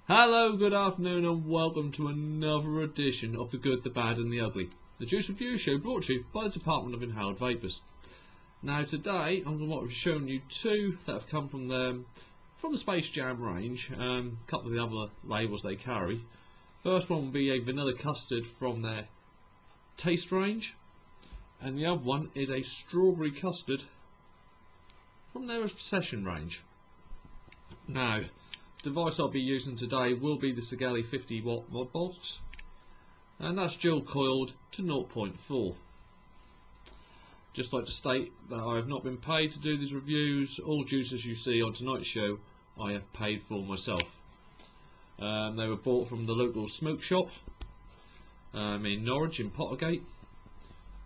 Hello, good afternoon, and welcome to another edition of The Good, the Bad and the Ugly, the Juice Review Show brought to you by the Department of Inhaled Vapours. Now today I'm going to be showing you two that have come from the Space Jam range, a couple of the other labels they carry. First one will be a vanilla custard from their taste range, and the other one is a strawberry custard from their obsession range. Now, the device I'll be using today will be the Sigelli 50 watt mod box, and that's dual coiled to 0.4. Just like to state that I have not been paid to do these reviews. All juices you see on tonight's show I have paid for myself. They were bought from the local smoke shop in Norwich, in Pottergate,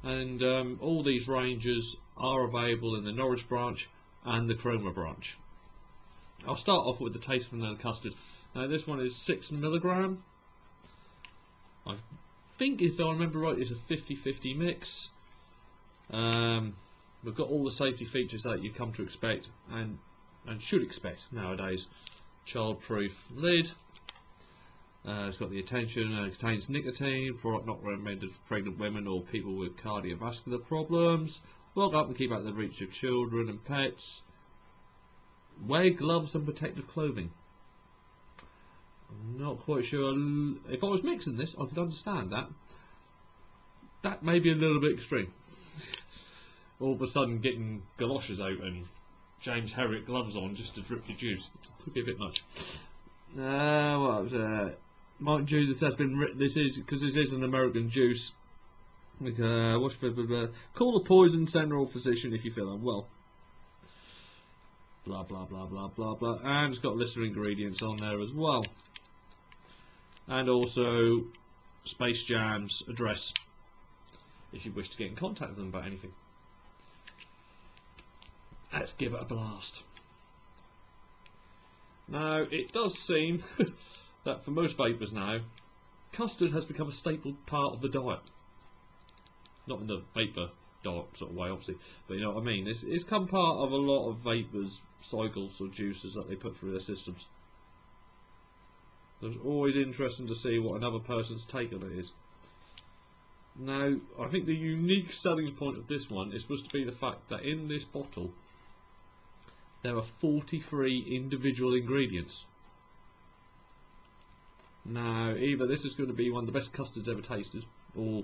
and all these ranges are available in the Norwich branch and the Cromer branch. I'll start off with the taste from the custard. Now this one is 6mg. I think, if I remember right, it's a 50-50 mix. We've got all the safety features that you come to expect and should expect nowadays. Child-proof lid. It's got the attention. It contains nicotine. Product not recommended for pregnant women or people with cardiovascular problems. Lock up and keep out of the reach of children and pets. Wear gloves and protective clothing. I'm not quite sure. If I was mixing this, I could understand that. That may be a little bit extreme. All of a sudden getting galoshes out and James Herrick gloves on just to drip your juice. Could be a bit much. Mind you, this has been written. This is because this is an American juice. Call a poison center or physician if you feel unwell. Blah blah blah blah blah blah, and it's got a list of ingredients on there as well, and also Space Jam's address if you wish to get in contact with them about anything. Let's give it a blast. Now it does seem that for most vapors now, custard has become a staple part of the diet. Not in the vapor diet sort of way, obviously, but you know what I mean. It's come part of a lot of vapors, cycles or juices that they put through their systems. It's always interesting to see what another person's take on it is. Now, I think the unique selling point of this one is supposed to be the fact that in this bottle there are 43 individual ingredients. Now, either this is going to be one of the best custards ever tasted, or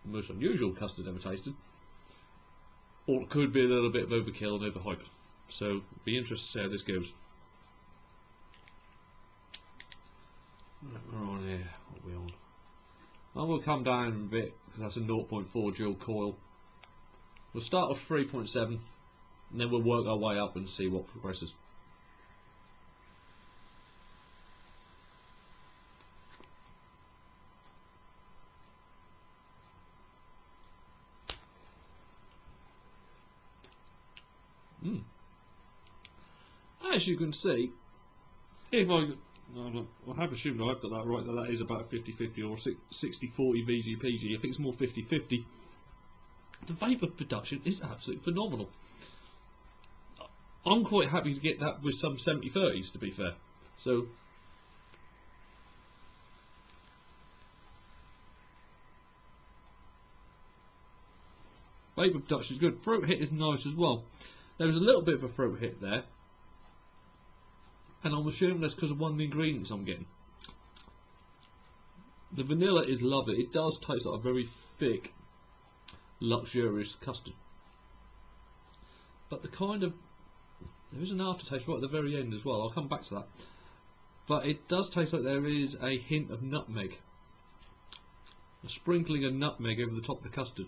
the most unusual custard ever tasted, or it could be a little bit of overkill and overhyped. So, be interested to see how this goes. We're on here. What are we on? And we'll come down a bit because that's a 0.4 dual coil. We'll start with 3.7, and then we'll work our way up and see what progresses. As you can see, if I have assumed I've got that right, that is about 50-50 or 60-40 VG/PG. I think it's more 50-50. The vapour production is absolutely phenomenal. I'm quite happy to get that with some 70-30s, to be fair. So, vapour production is good. Throat hit is nice as well. There was a little bit of a throat hit there, and I'm assuming that's because of one of the ingredients I'm getting. The vanilla is lovely. It does taste like a very thick, luxurious custard. But the kind of... there is an aftertaste right at the very end as well. I'll come back to that. But it does taste like there is a hint of nutmeg. A sprinkling of nutmeg over the top of the custard,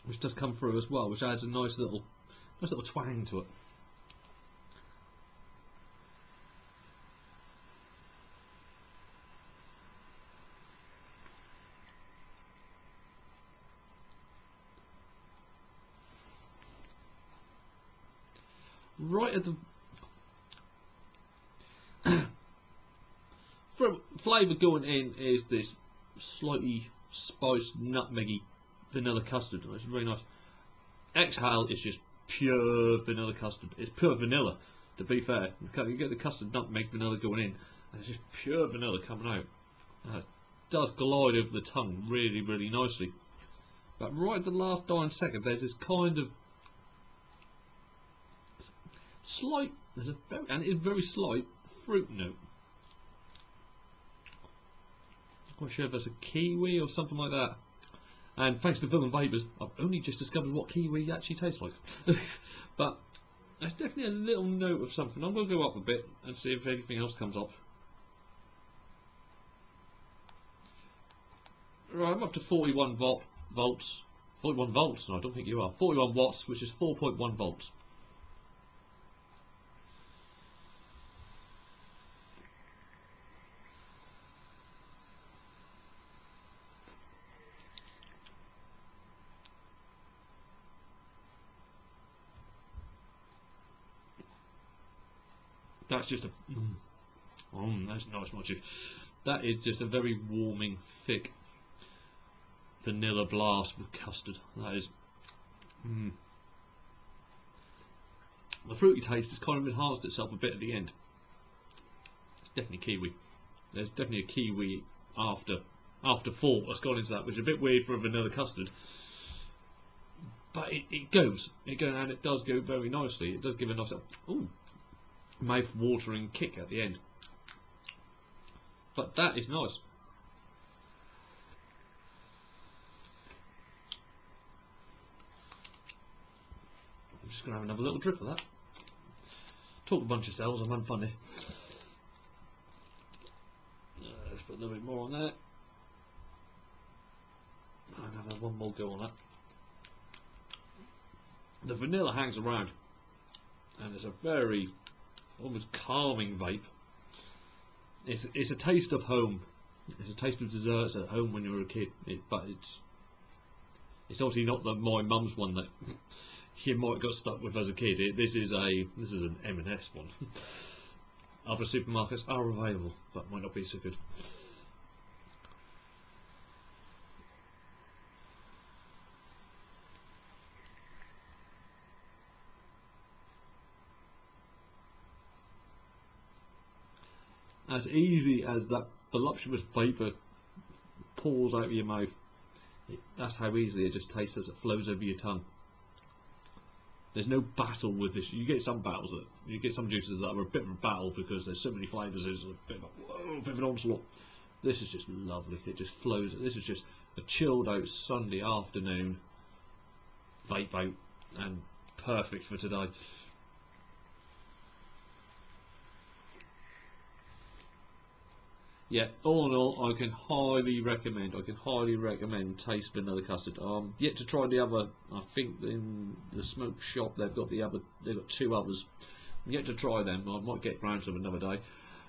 which does come through as well, which adds a nice little twang to it. Right at the flavour going in is this slightly spiced, nutmeggy vanilla custard. It's really nice. Exhale is just pure vanilla custard. It's pure vanilla. To be fair, you get the custard nutmeg vanilla going in, and it's just pure vanilla coming out. It does glide over the tongue really, really nicely. But right at the last dying second, there's this kind of slight, and it's very slight fruit note. I'm quite sure if that's a kiwi or something like that. And thanks to Film and Vapors, I've only just discovered what kiwi actually tastes like. But there's definitely a little note of something. I'm going to go up a bit and see if anything else comes up. Right, I'm up to 41 volts. 41 volts? No, I don't think you are. 41 watts, which is 4.1 volts. That's just a... that's nice, Mochi. That is just a very warming, thick vanilla blast with custard. That is... The fruity taste has kind of enhanced itself a bit at the end. It's definitely kiwi. There's definitely a kiwi afterthought that's gone into that, which is a bit weird for a vanilla custard. But it goes, and it does go very nicely. It does give a nice... mouth-watering kick at the end. But that is nice. I'm just going to have another little drip of that. Talk a bunch of cells, I'm unfunny. Let's put a little bit more on there. And have one more go on that. The vanilla hangs around, and it's a very almost calming vape. It's a taste of home. It's a taste of desserts at home when you were a kid. But it's obviously not my mum's one that you might have got stuck with as a kid. This is an M&S one. Other supermarkets are available, but might not be so good. As easy as that voluptuous vapour pours out of your mouth, that's how easily it just tastes as it flows over your tongue. There's no battle with this. You get some battles you get some juices that are a bit of a battle because there's so many flavours. There's a bit of an onslaught. This is just lovely. It just flows. This is just a chilled out Sunday afternoon vape out, and perfect for today. Yeah, all in all, I can highly recommend. Taste Vanilla Custard. Yet to try the other. I think in the smoke shop they've got two others. I'm yet to try them. I might get round to them another day.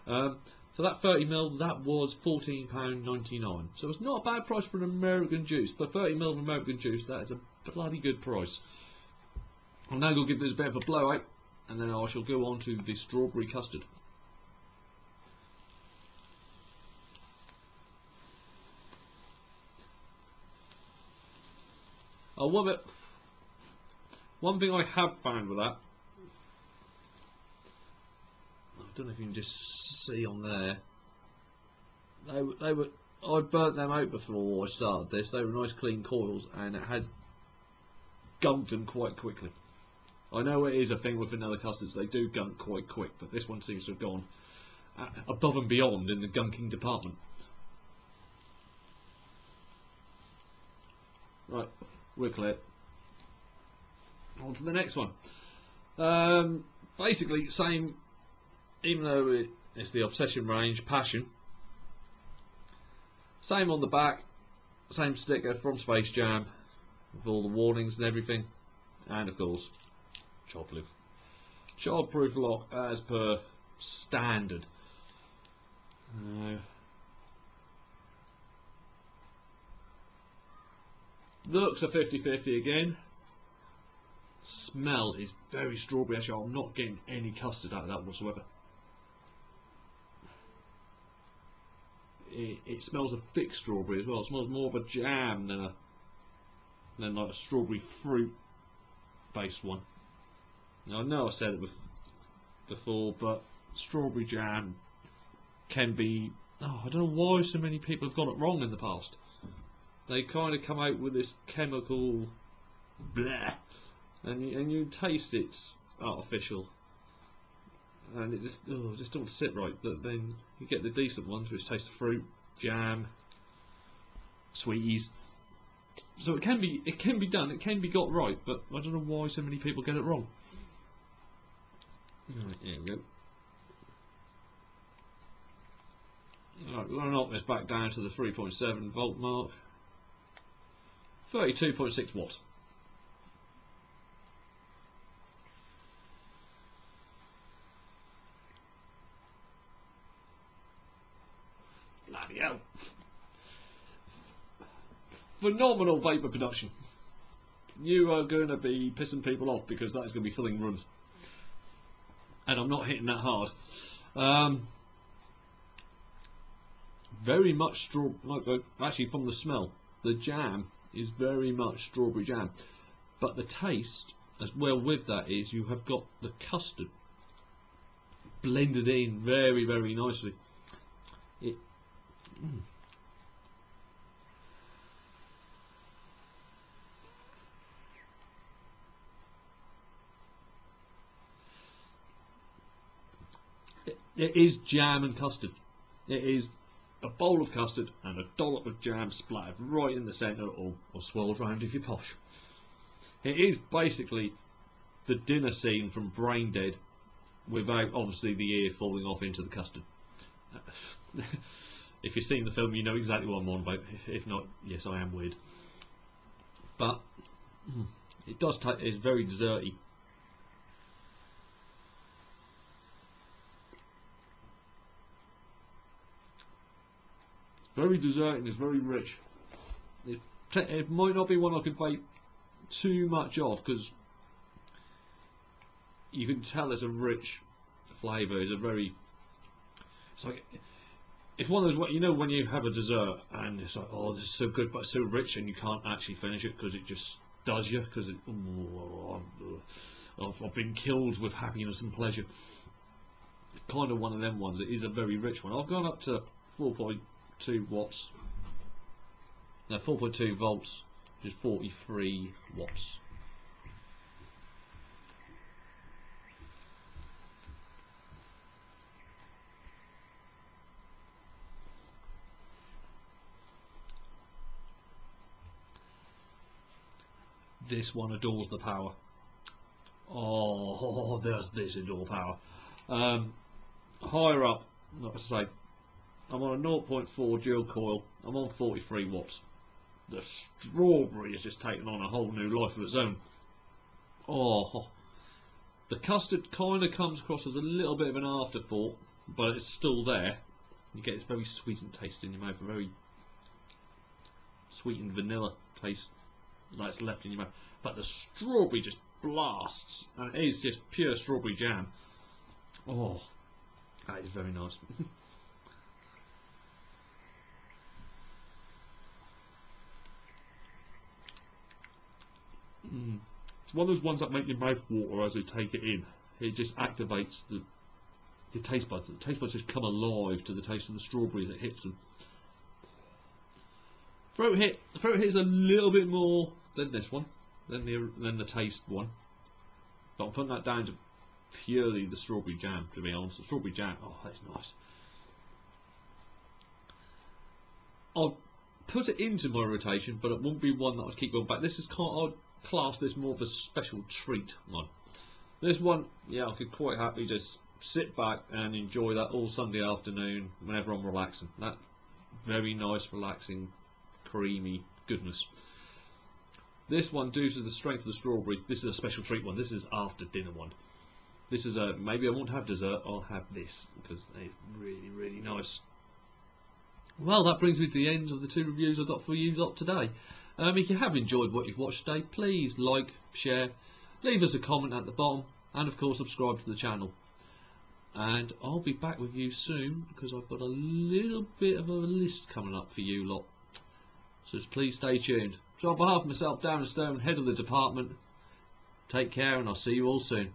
So that 30ml, that was £14.99. So it's not a bad price for an American juice. For 30ml of American juice, that is a bloody good price. I'm now going to give this a bit of a blowout, and then I shall go on to the strawberry custard. I love it. One thing I have found with that, I don't know if you can just see on there, I burnt them out before I started this. They were nice clean coils, and it had gunked them quite quickly. I know it is a thing with vanilla custards, they do gunk quite quick, but this one seems to have gone above and beyond in the gunking department. Right. We're clear. On to the next one. Basically, same, even though it's the Obsession range, Passion. Same on the back, same sticker from Space Jam, with all the warnings and everything, and of course, childproof lock as per standard. Looks are 50-50 again. Smell is very strawberry. Actually, I'm not getting any custard out of that whatsoever. It smells of thick strawberry as well. It smells more of a jam than like a strawberry fruit based one. Now I know I said it before, but strawberry jam can be... Oh, I don't know why so many people have got it wrong in the past. They kind of come out with this chemical bleh, and you taste it's artificial, and it just don't sit right. But then you get the decent ones which taste of fruit, jam, sweeties. So it can be done, it can be got right, but I don't know why so many people get it wrong. Right, here we go. Right, we're going to knock this back down to the 3.7 volt mark. 32.6 watts. Bloody hell. Phenomenal vapour production. You are going to be pissing people off because that is going to be filling rooms. And I'm not hitting that hard. Very much strawberry, actually from the smell, the jam is very much strawberry jam. But the taste, as well with that, is you have got the custard blended in very, very nicely. It is jam and custard. It is a bowl of custard and a dollop of jam splattered right in the centre, or swirled round if you're posh. It is basically the dinner scene from Brain Dead, without obviously the ear falling off into the custard. If you've seen the film, you know exactly what I'm on about. If not, yes, I am weird. But it does taste. It's very desserty. Very dessert and it's very rich. It might not be one I could bake too much of because you can tell it's a rich flavour. It's a very... It's like... It's one of those, you know, when you have a dessert and it's like, oh, this is so good but it's so rich and you can't actually finish it because it just does you, because I've been killed with happiness and pleasure. It's kind of one of them ones. It is a very rich one. I've gone up to 4.2 watts. No, 4.2 volts, which is 43 watts. This one adores the power. Oh, there's this adore power. Higher up, like I say, I'm on a 0.4 dual coil. I'm on 43 watts. The strawberry has just taken on a whole new life of its own. Oh, the custard kind of comes across as a little bit of an afterthought, but it's still there. You get this very sweetened taste in your mouth, a very sweetened vanilla taste that's left in your mouth. But the strawberry just blasts, and it is just pure strawberry jam. Oh, that is very nice. It's one of those ones that make your mouth water as you take it in. It just activates the taste buds. The taste buds just come alive to the taste of the strawberry that hits them. The throat hit is a little bit more than this one, than the taste one. But I'm putting that down to purely the strawberry jam, to be honest. The strawberry jam, oh, that's nice. I'll put it into my rotation, but it won't be one that I'd keep going back. This is I'd class this more of a special treat one. This one, yeah, I could quite happily just sit back and enjoy that all Sunday afternoon whenever I'm relaxing. That very nice, relaxing, creamy goodness. This one, due to the strength of the strawberry, this is a special treat one. This is after dinner one. This is a, maybe I won't have dessert, I'll have this, because they're really, really nice. Well, that brings me to the end of the two reviews I've got for you lot today. If you have enjoyed what you've watched today, please like, share, leave us a comment at the bottom, and of course subscribe to the channel. And I'll be back with you soon, because I've got a little bit of a list coming up for you lot. So please stay tuned. So on behalf of myself, Darren Stone, head of the department, take care and I'll see you all soon.